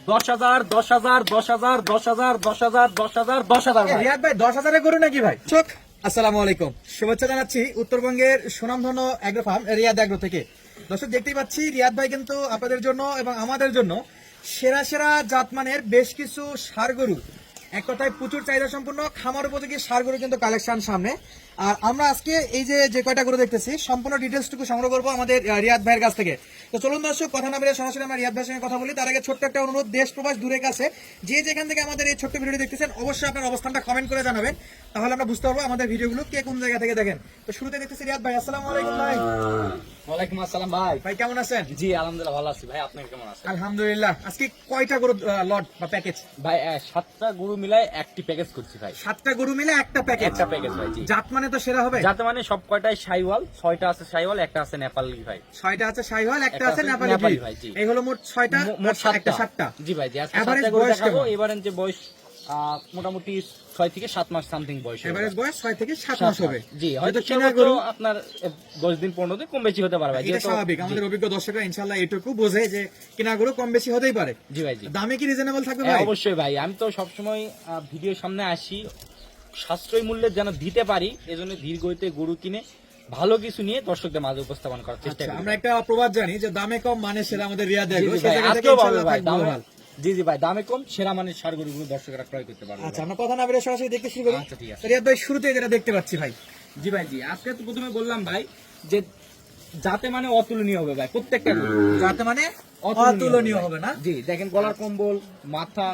10,000 10,000 10,000 10,000 10,000 10,000 10,000 রিয়াদ ভাই 10,000 গরু নাকি ভাই? চোখ আসসালামু আলাইকুম, শুভেচ্ছা জানাচ্ছি উত্তরবঙ্গের সুনামধন্য অ্যাগ্রো ফার্ম রিয়াদ অ্যাগ্রো থেকে। দর্শক দেখতেই পাচ্ছি রিয়াদ ভাই কিন্তু আপনাদের জন্য এবং আমাদের জন্য সেরা সেরা জাতমানের বেশ কিছু ষাঁড় গরু, এক কথায় প্রচুর চাহিদা সম্পন্ন খামার উপযোগী ষাঁড় গরু কিন্তু কালেকশন সামনে। আর আমরা আজকে এই যে কয়টা গরু দেখতেছি সম্পূর্ণ ডিটেলসটুকু সংগ্রহ করবো আমাদের রিয়াদ ভাইয়ের কাছ থেকে। তো চলুন দর্শক, কথা না বেরিয়ে সরাসরি আমরা রিয়াদ ভাইয়ের সঙ্গে কথা বলি। তার আগে ছোট্ট একটা অনুরোধ, দেশ প্রবাস দূরে কাছে যে যেখান থেকে আমাদের এই ছোট্ট ভিডিওটি দেখতেছেন অবশ্যই আপনার অবস্থানটা কমেন্ট করে জানাবেন, তাহলে আমরা বুঝতে পারবো আমাদের ভিডিওগুলো কে কোন জায়গা থেকে দেখেন। তো শুরুতে দেখতেছি রিয়াদ ভাই। আসসালামু আলাইকুম ভাই। ওয়ালাইকুম আসসালাম ভাই। ভাই কেমন আছেন? জি আলহামদুলিল্লাহ ভালো আছি ভাই, আপনি কেমন আছেন? আলহামদুলিল্লাহ। আজকে কয়টা গরু লট বা প্যাকেজ? ভাই 7টা গরু মিলায় একটি প্যাকেজ করছি ভাই। 7টা গরু মিলে একটা প্যাকেজ। একটা প্যাকেজ ভাই। জি জাত মানে তো সেরা হবে। যাতে মানে সব কয়টাই শাইওয়াল, 6টা আছে শাইওয়াল, একটা আছে নেপালি ভাই। 6টা আছে শাইওয়াল, একটা আছে নেপালি ভাই। জি এই হলো মোট 6টা, মোট একটা 7টা। জি ভাই। জি আজকে Average 7টা গরু বয়স দেখাবো। কেমন? এবারের যে বয়স মোটামুটি 6 থেকে 7 মাস সামথিং বয়স হবে। এভারেজ বয়স 6 থেকে 7 মাস হবে। জি হয়তো চেনা গরু আপনার 10 দিন 15 দিন কম বেশি হতে পারে ভাই। এটা স্বাভাবিক, আমাদের অভিজ্ঞ দর্শকরা ইনশাআল্লাহ এটুকু বোঝে যে কেনা গরু কম বেশি হতেই পারে। জি ভাই। জি দামে কি রিজনেবল থাকবে হ্যাঁ, ভাই? অবশ্যই ভাই। আমি তো সবসময় ভিডিওর সামনে আসি সাশ্রয়ী মূল্যে যেন দিতে পারি, এজন্য ধীর গতিতে গরু কিনে ভালো কিছু নিয়ে দর্শকদের মাঝে উপস্থাপন করার চেষ্টা আচ্ছা, করি। আমরা একটা প্রবাদ জানি যে দামে কম মানে সেরা আমাদের রিয়াদ জি এগ্রো, জি সেই ভাই, জায়গা থেকে আজকেও পাবে ইনশাআল্লাহ ভাই থাকবে দামে। ভালো। জি জি ভাই, দামে কম সেরা মানের ষাঁড় গরুগুলো দর্শকরা ক্রয় করতে পারবে। আচ্ছা, আমরা কথা না বেরিয়ে সরাসরি দেখতে শুরু করি। আচ্ছা, ঠিক আছে। রিয়াদ ভাই শুরুতে যেটা দেখতে পাচ্ছি ভাই, জি ভাই। জি আজকে তো প্রথমে বললাম ভাই যে যাতে মানে অতুলনীয় হবে ভাই প্রত্যেকটা গরু। যাতে মানে অতুলনীয় হবে না? জি দেখেন, গলার কম্বল, মাথা,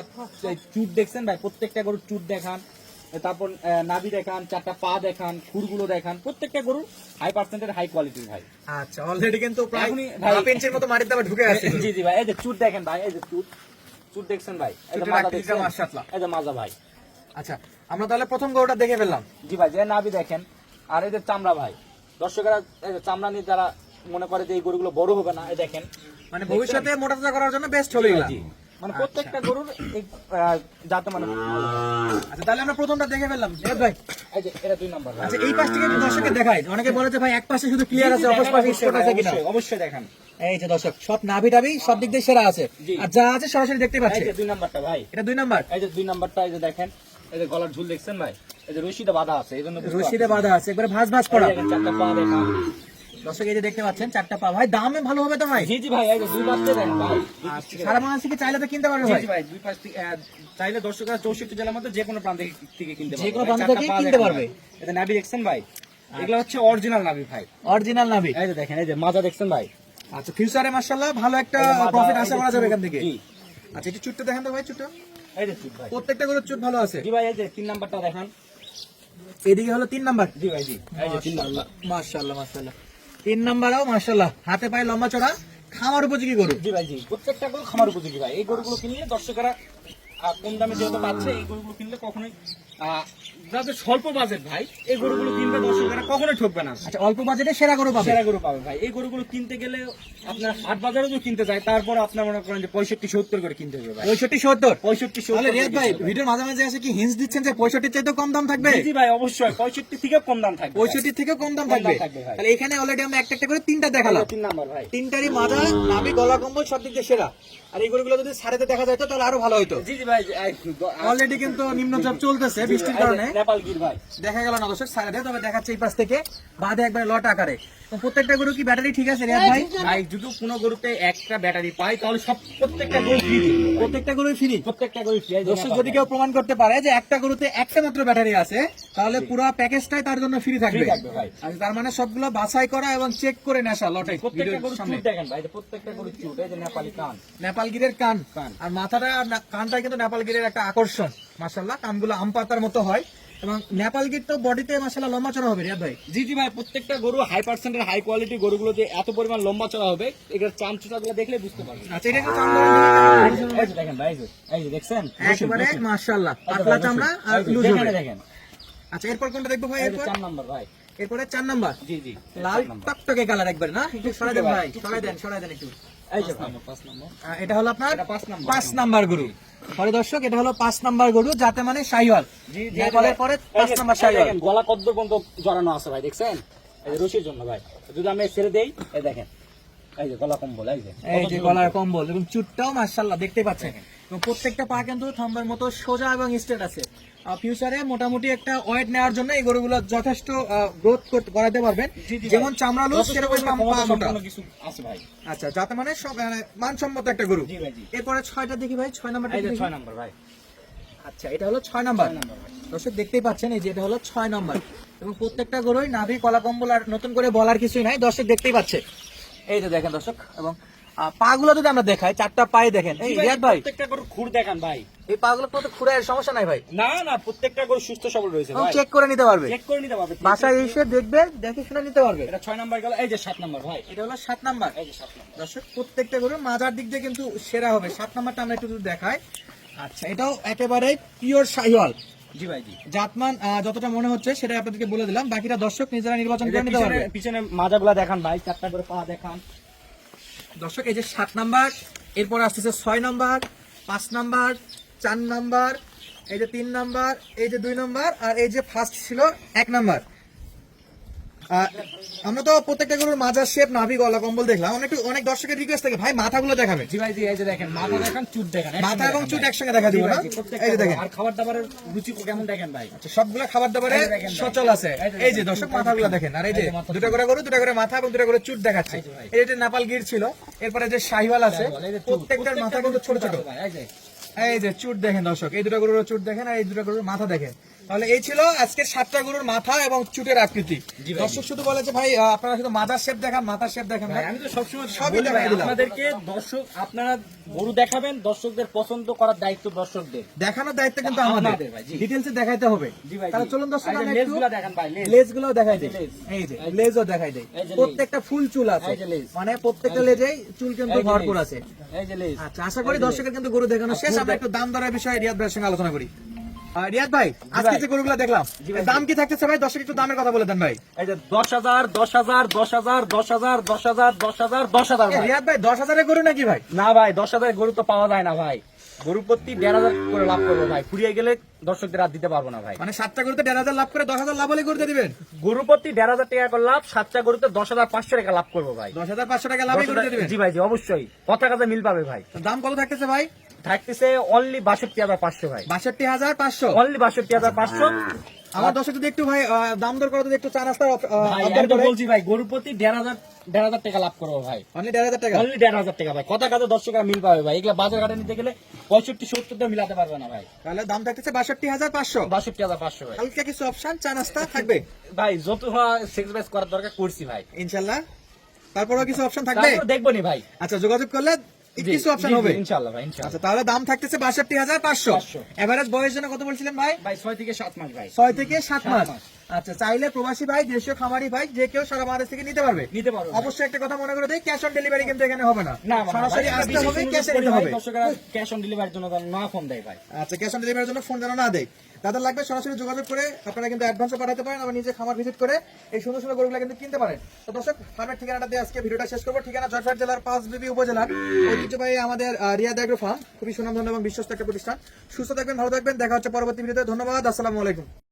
চুট দেখছেন ভাই, প্রত্যেকটা গরুর চুট দেখান, তারপর নাভি দেখান, 4টা পা দেখান, খুরগুলো দেখান, প্রত্যেকটা গরু হাই পার্সেন্টের হাই কোয়ালিটির ভাই। আচ্ছা, অলরেডি কিন্তু প্রায় এখনই ভাই 1/2 ইঞ্চির মতো মাটিতে আবার ঢুকে আছে। জি জি ভাই। এই যে চুট দেখেন ভাই, এই যে চুট দেখছেন ভাই, এই যে চুটের মাজা আকৃতিটা দেখছেন, মাশাআল্লাহ। এই যে মাজা ভাই। আচ্ছা, আমরা তাহলে প্রথম গরুটা দেখে ফেললাম। জি ভাই, যে নাভি দেখেন, আর এই যে চামড়া ভাই। দর্শকেরা এই যে চামড়া নিয়ে যারা মনে করে যে এই গরুগুলো বড় হবে না, এই দেখেন মানে ভবিষ্যতে মোটা তাজা করার জন্য বেস্ট হবে এগুলা। জি, মানে প্রত্যেকটা গরুর এই যাতে মানে আচ্ছা, তাহলে আমরা প্রথমটা দেখে ফেললাম রিয়াদ ভাই। এই যে এটা 2 নাম্বার ভাই। আচ্ছা, এই পাশ থেকে একটু দর্শককে দেখাই। অনেকে বলে যে ভাই এক পাশে শুধু ক্লিয়ার আছে, অপর পাশে স্পট আছে কিনা। অবশ্যই অবশ্যই দেখান। এই যে দর্শক, সব নাভি টাভি সব দিক দিয়ে সেরা আছে, জি। আর যা আছে সরাসরি দেখতে এই পাচ্ছে। যে 2 নাম্বারটা ভাই, এটা 2 নাম্বার। এই যে 2 নাম্বারটা, এই যে দেখেন, এই যে গলার ঝুল দেখছেন ভাই, এই যে রশিটা বাঁধা আছে, এইজন্য রশিদে বাঁধা আছে, একবারে ভাঁজ ভাঁজ করা। 4টা পা দেখান। দর্শক এই যে দেখতে পাচ্ছেন 4টা পা। ভাই দামে ভালো হবে তো ভাই? জি জি ভাই, এই যে 2 পাশে দেখেন ভাই। সারা বাংলাদেশ থেকে চাইলে তো কিনতে পারবে জি ভাই। জি ভাই, 2 পাশ থেকে চাইলে দর্শকরা 64 জেলার মধ্যে যে কোনো প্রান্ত থেকে কিনতে পারবে। যে কোনো প্রান্ত 4টা থেকে পা কিনতে দেখেন পারবে। ভাই। এটা নাভি দেখছেন ভাই, এগুলো হচ্ছে অরিজিনাল নাভি ভাই। অরিজিনাল নাভি। এই যে দেখেন, এই যে মাজা দেখছেন ভাই। আচ্ছা, ফিউচারে মাশাআল্লাহ ভালো একটা এই যে মাজা, প্রফিট এই আশা যে করা যাবে চুট। এখান থেকে। জি। আচ্ছা, একটু চুটটা দেখেন তো ভাই, চুটটা। এই যে চুট ভাই। প্রত্যেকটা গরুর চুট ভালো আছে। জি ভাই, এই যে 3 নাম্বারটা দেখান। এদিকে হলো 3 নাম্বার। জি ভাই। জি এই যে 3 নাম্বার। মাশাআল্লাহ মাশাআল্লাহ। 3 নাম্বারও মাশাআল্লাহ, হাতে পায়ে লম্বা চড়া, খামার উপযোগী গরু। জি ভাই। জি প্রত্যেকটা গরু খামার উপযোগী ভাই। এই গরুগুলো কিনলে দর্শকেরা কম দামে যেহেতু পাচ্ছে, এই গরুগুলো কিনলে কখনোই যাদের স্বল্প বাজেট ভাই, এই গরুগুলো কিনবে দর্শকেরা কখনোই ঠকবে না। আচ্ছা, অল্প বাজেটে সেরা গরু পাবে। সেরা গরু পাবে ভাই। এই গরুগুলো কিনতে গেলে আপনার হাট বাজারে যদি কিনতে যায়, তারপর আপনার মনে করেন যে 65-70 করে কিনতে হবে ভাই। 65-70। 65-70 তাহলে রিয়াদ ভাই ভিডিওর মাঝে মাঝে আসে কি হিন্স দিচ্ছেন যে 65 চাইতে কম দাম থাকবে? জি ভাই, অবশ্যই 65 থেকে কম দাম থাকবে। 65 থেকে কম দাম কম দাম থাকবে। থাকবে ভাই। তাহলে এখানে অলরেডি আমরা একটা একটা করে 3টা দেখালাম। 3 নাম্বার ভাই। 3টারই মাজা, নাভি, গলা, কম্বল সব দিক দিয়ে সেরা। আর এই গরুগুলো যদি সারেতে দেখা যায় তো তাহলে আরো ভালো হতো। জি জি ভাই। অলরেডি কিন্তু নিম্নচাপ চলতেছে বৃষ্টির কারণে, নেপাল গির ভাই। দেখা গেল না দর্শক সারেতে, তবে দেখাচ্ছে এই পাশ থেকে বাঁধে একবারে লট আকারে। তো প্রত্যেকটা গরু কি ব্যাটারি ঠিক আছে রিয়াদ ভাই? ভাই যদি কোনো গরুতে একটা ব্যাটারি পাই তাহলে প্রত্যেকটা গরু ফ্রি। প্রত্যেকটা গরু ফ্রি। প্রত্যেকটা গরু ফ্রি। দর্শক যদি কেউ প্রমাণ করতে পারে যে একটা গরুতে একটা মাত্র ব্যাটারি আছে, তাহলে পুরো প্যাকেজটাই তার জন্য ফ্রি থাকবে। ভাই। আর তার মানে সবগুলো বাছাই করা এবং চেক করে নেশা লটে। প্রত্যেকটা গরু চুট দেখেন ভাই, প্রত্যেকটা গরু চুট। এই যে নেপালি কান, নেপাল গিরের কান, কান। আর মাথাটা আর কানটা কিন্তু নেপাল গিরের একটা আকর্ষণ। মাশাআল্লাহ, কানগুলো আম পাতার মতো হয় এবং নেপাল গির তো বডিতে মাশাআল্লাহ লম্বা চড়া হবে রিয়াদ ভাই। জি জি ভাই। প্রত্যেকটা গরু হাই পার্সেন্টের হাই কোয়ালিটি গরুগুলো যে এত পরিমাণ লম্বা চড়া হবে, এটার চামচুটাগুলো দেখলে বুঝতে পারবেন। আচ্ছা, এটা একটু চামড়া এই যে দেখেন ভাই, এই যে দেখছেন একেবারে মাশাআল্লাহ পাতলা চামড়া আর লুজ হবে। দেখেন। আচ্ছা, এরপর কোনটা দেখবো ভাই? এই যে এরপর 4 নাম্বার ভাই। এরপরে 4 নাম্বার। জি জি, লাল টকটকে কালার একবার না, একটু সরাই দেন ভাই, সরাই দেন একটু। এই যে 5 নাম্বার। এটা হলো আপনার এটা 5 নাম্বার। 5 নাম্বার গরু। সরি দর্শক, এটা হলো 5 নাম্বার গরু, যাতে মানে শাহিওয়াল। জি জি। নেপালের পরে 5 নাম্বার শাহিওয়াল। দেখেন গলা কত পর্যন্ত জড়ানো আছে ভাই, দেখছেন? এই যে রশির জন্য ভাই। যদি আমি ছেড়ে দেই, এই দেখেন, এই যে গলা কম্বল, এই যে এই যে গলার কম্বল এবং চুটটাও মাশাআল্লাহ দেখতে পাচ্ছেন। এবং প্রত্যেকটা পা কিন্তু থাম্বার মতো সোজা এবং স্ট্রেট আছে। ফিউচারে মোটামুটি একটা ওয়েট নেওয়ার জন্য এই গরুগুলো যথেষ্ট গ্রোথ করাতে পারবেন, জি, জি, যেমন ভাই। চামড়া লুজ যথেষ্ট সেরকম পরিমাণে পা মোটা। ক্ষমতাসম্পন্ন কিছু আছে ভাই। আচ্ছা, যাতে মানে সব মানসম্মত একটা গরু। জি ভাই, জি। এরপরে 6টা দেখি ভাই, 6 নাম্বারটা এই যে দেখি। 6 নাম্বার ভাই। আচ্ছা, এটা হলো 6 নাম্বার। 6 নাম্বার ভাই। দর্শক দেখতেই পাচ্ছেন, এই যে এটা হলো 6 নাম্বার এবং প্রত্যেকটা গরুই নাভি কলা কম্বল, আর নতুন করে বলার কিছুই নাই, দর্শক দেখতেই পাচ্ছে। এই যে দেখেন দর্শক, এবং পাগুলো যদি আমরা দেখাই, 4টা পায়ে দেখেন। এই জি ভাই, রিয়াদ ভাই, প্রত্যেকটা গরু খুর দেখান ভাই। এই পাগুলো তো খুঁড়ে সমস্যা নাই ভাই, না না, প্রত্যেকটা গরু সুস্থ সবল রয়েছে ভাই। চেক করে নিতে পারবে, চেক করে নিতে পারবে। বাসায় এসে দেখবে, দেখে শুনে নিতে পারবে। এটা 6 নাম্বার গেল। এই যে 7 নাম্বার ভাই। এটা হলো 7 নাম্বার। এই যে 7 নাম্বার। দর্শক প্রত্যেকটা গরু মাজার দিক দিয়ে কিন্তু সেরা হবে। 7 নাম্বারটা আমরা একটু যদি দেখাই। আচ্ছা, এটাও একেবারে পিওর শাহিওয়াল জি ভাই, জি। জাতমান, যতটা মনে হচ্ছে সেটা আপনাদেরকে বলে দিলাম, বাকিটা দর্শক নিজেরা নির্বাচন এই যে করে নিতে পারবে। পিছনে মাজাগুলা দেখান ভাই, 4টা করে পা দেখান। দর্শক এই যে 7 নাম্বার, এরপর আসতেছে 6 নাম্বার, 5 নাম্বার, 4 নাম্বার, এই যে 3 নাম্বার, এই যে 2 নাম্বার, আর এই যে ফার্স্ট ছিল 1 নাম্বার। আমরা তো প্রত্যেকটা গরুর মাজার শেপ, নাভি, গলা কম্বল দেখলাম। অনেক দর্শকের রিকোয়েস্ট থাকে, ভাই মাথাগুলো দেখাবে। জি ভাই, জি। এই যে দেখেন, মাথা দেখান, চুট দেখান। মাথা এবং চুট একসঙ্গে দেখা দিব না। এই যে দেখেন, আর খাবার দাবারের রুচি কেমন দেখেন ভাই। আচ্ছা, সবগুলা খাবার দাবারে এই যে দেখেন ভাই। সচল আছে। এই যে এই যে দেখেন, দর্শক মাথাগুলো দেখেন, আর এই যে এই যে মাথা দুটো করে গরু, দুটো করে মাথা এবং দুটো করে চুট দেখাচ্ছে। এই যে ভাই। এই যে নেপাল গির ছিল, এরপরে যে শাহিওয়াল আছে, এই যে চুট। প্রত্যেকটার মাথা কিন্তু ছোট ছোট। ভাই, এই যে এই যে চুট দেখেন দর্শক, এই দুটো গরুর চুট দেখেন, আর এই দুটো গরুর মাথা দেখেন। তাহলে এই ছিল আজকের 7টা গরুর মাথা এবং চুটের আকৃতি। জি ভাই, দর্শক শুধু বলে যে ভাই আপনারা শুধু মাথার শেপ দেখান, মাথার শেপ দেখান। ভাই, আমি তো সবসময় সবই বলি ভাই, দেখাই দিলাম। আপনাদেরকে দর্শক, আপনারা গরু দেখাবেন, দর্শকদের পছন্দ করার দায়িত্ব দর্শকদের। দেখানোর দায়িত্ব কিন্তু আমাদের, আমাদের ভাই, জি। ডিটেইলসে দেখাইতে হবে। জি ভাই, জি। তাহলে চলুন দর্শক এই যে আমরা একটু লেজগুলা দেখান ভাই, লেজ। লেজগুলো দেখাই দেই। লেজ। এই যে লেজও দেখাই দেই, এই যে লেজ। প্রত্যেকটা ফুল চুল আছে, এই যে লেজ। মানে প্রত্যেকটা লেজেই চুল কিন্তু এই যে ভরপুর লেজ। আছে। এই যে লেজ। আচ্ছা, আশা করি এই যে দর্শকের কিন্তু গরু দেখানো শেষ। আমরা একটু দাম দরের বিষয়ে রিয়াদ ভাইয়ের সঙ্গে আলোচনা করি। রিয়াদ ভাই, আজকে যে গরুগুলো দেখলাম, জি ভাই, দাম কি থাকতেছে ভাই? দর্শক একটু দামের কথা বলে দেন ভাই। এই যে 10,000, 10,000, 10,000, 10,000, 10,000, 10,000, 10,000 ভাই। রিয়াদ ভাই, 10,000-এর গরু নাকি ভাই? না ভাই, 10,000 গরু তো পাওয়া যায় না ভাই। গরু প্রতি 1,500 করে লাভ করবো ভাই, ফুরিয়ে গেলে দর্শকদের আর দিতে পারবো না ভাই। মানে 7টা গরুতে 1,500 লাভ করে 10,000 লাভ হলে করতে দিবেন? গরু প্রতি 1,500 টাকা করে লাভ, 7টা গরুতে 10,500 টাকা লাভ করবো ভাই। 10,500 টাকা লাভই করতে দিবেন? জি ভাই, জি, অবশ্যই কথা কাজে মিল পাবে ভাই। দাম কত থাকতেছে ভাই? থাকতেছে অনলি 62,500 ভাই। 62,500। অনলি 62,500। আমার দর্শক যদি একটু ভাই দাম দর করে যদি একটু চা নাস্তা ভাই আমি তো বলছি ভাই, গরু প্রতি 1,500 টাকা লাভ করবো ভাই। অনলি 1,500 টাকা। অনলি 1,500 টাকা ভাই, কথা কাজে দর্শকরা মিল পাবে ভাই। এগুলা বাজার ঘাটে নিতে গেলে 65-70 দিয়ে মিলাতে পারবে না ভাই। তাহলে দাম থাকতেছে 62,500। 62,500 ভাই। হালকা কিছু অপশন, চা নাস্তা থাকবে ভাই যত সেক্স ব্যাস করার দরকার করছি ভাই। ইনশাল্লাহ। তারপরেও কিছু অপশন থাকবে? তারপর দেখবো নি ভাই। আচ্ছা, যোগাযোগ করলে কিছু অপশন জি, জি, হবে ইনশাআল্লাহ ভাই, ইনশাআল্লাহ। আচ্ছা, তাহলে দাম থাকতেছে 62,500। 500 এভারেজ বয়স জন্য কত বলছিলেন ভাই? ভাই 6 থেকে 7 মাস ভাই। 6 থেকে 7 মাস। মাস। আচ্ছা, চাইলে প্রবাসী ভাই, দেশীয় খামারি ভাই, যে কেউ সারা বাংলাদেশ থেকে নিতে পারবে। নিতে পারবো ভাই। অবশ্যই একটা কথা মনে করে দেই, ক্যাশ অন ডেলিভারি কিন্তু এখানে হবে না, না সরাসরি আসতে হবে, ক্যাশে নিতে হবে। দর্শকরা ক্যাশ অন ডেলিভারির জন্য না ফোন দেয় ভাই। আচ্ছা, ক্যাশ অন ডেলিভারির জন্য ফোন যেন না দেয়, তাদের লাগবে সরাসরি যোগাযোগ করে আপনারা কিন্তু অ্যাডভান্সও পাঠাতে পারেন, আবার নিজে খামার ভিজিট করে এই সুন্দর সুন্দর গরুগুলো কিন্তু কিনতে পারেন। তো দর্শক, ফার্মের ঠিকানাটা দিয়ে আজকে ভিডিওটা শেষ করবো। ঠিকানা জয়পুরহাট জেলার পাঁচবিবি উপজেলার ঐতিহ্যবাহী আমাদের রিয়াদ এগ্রো ফার্ম, খুবই সুনামধন্য এবং বিশ্বস্ত একটা প্রতিষ্ঠান। সুস্থ থাকবেন, ভালো থাকবেন, দেখা হচ্ছে পরবর্তী ভিডিওতে। ধন্যবাদ, আসসালামু আলাইকুম।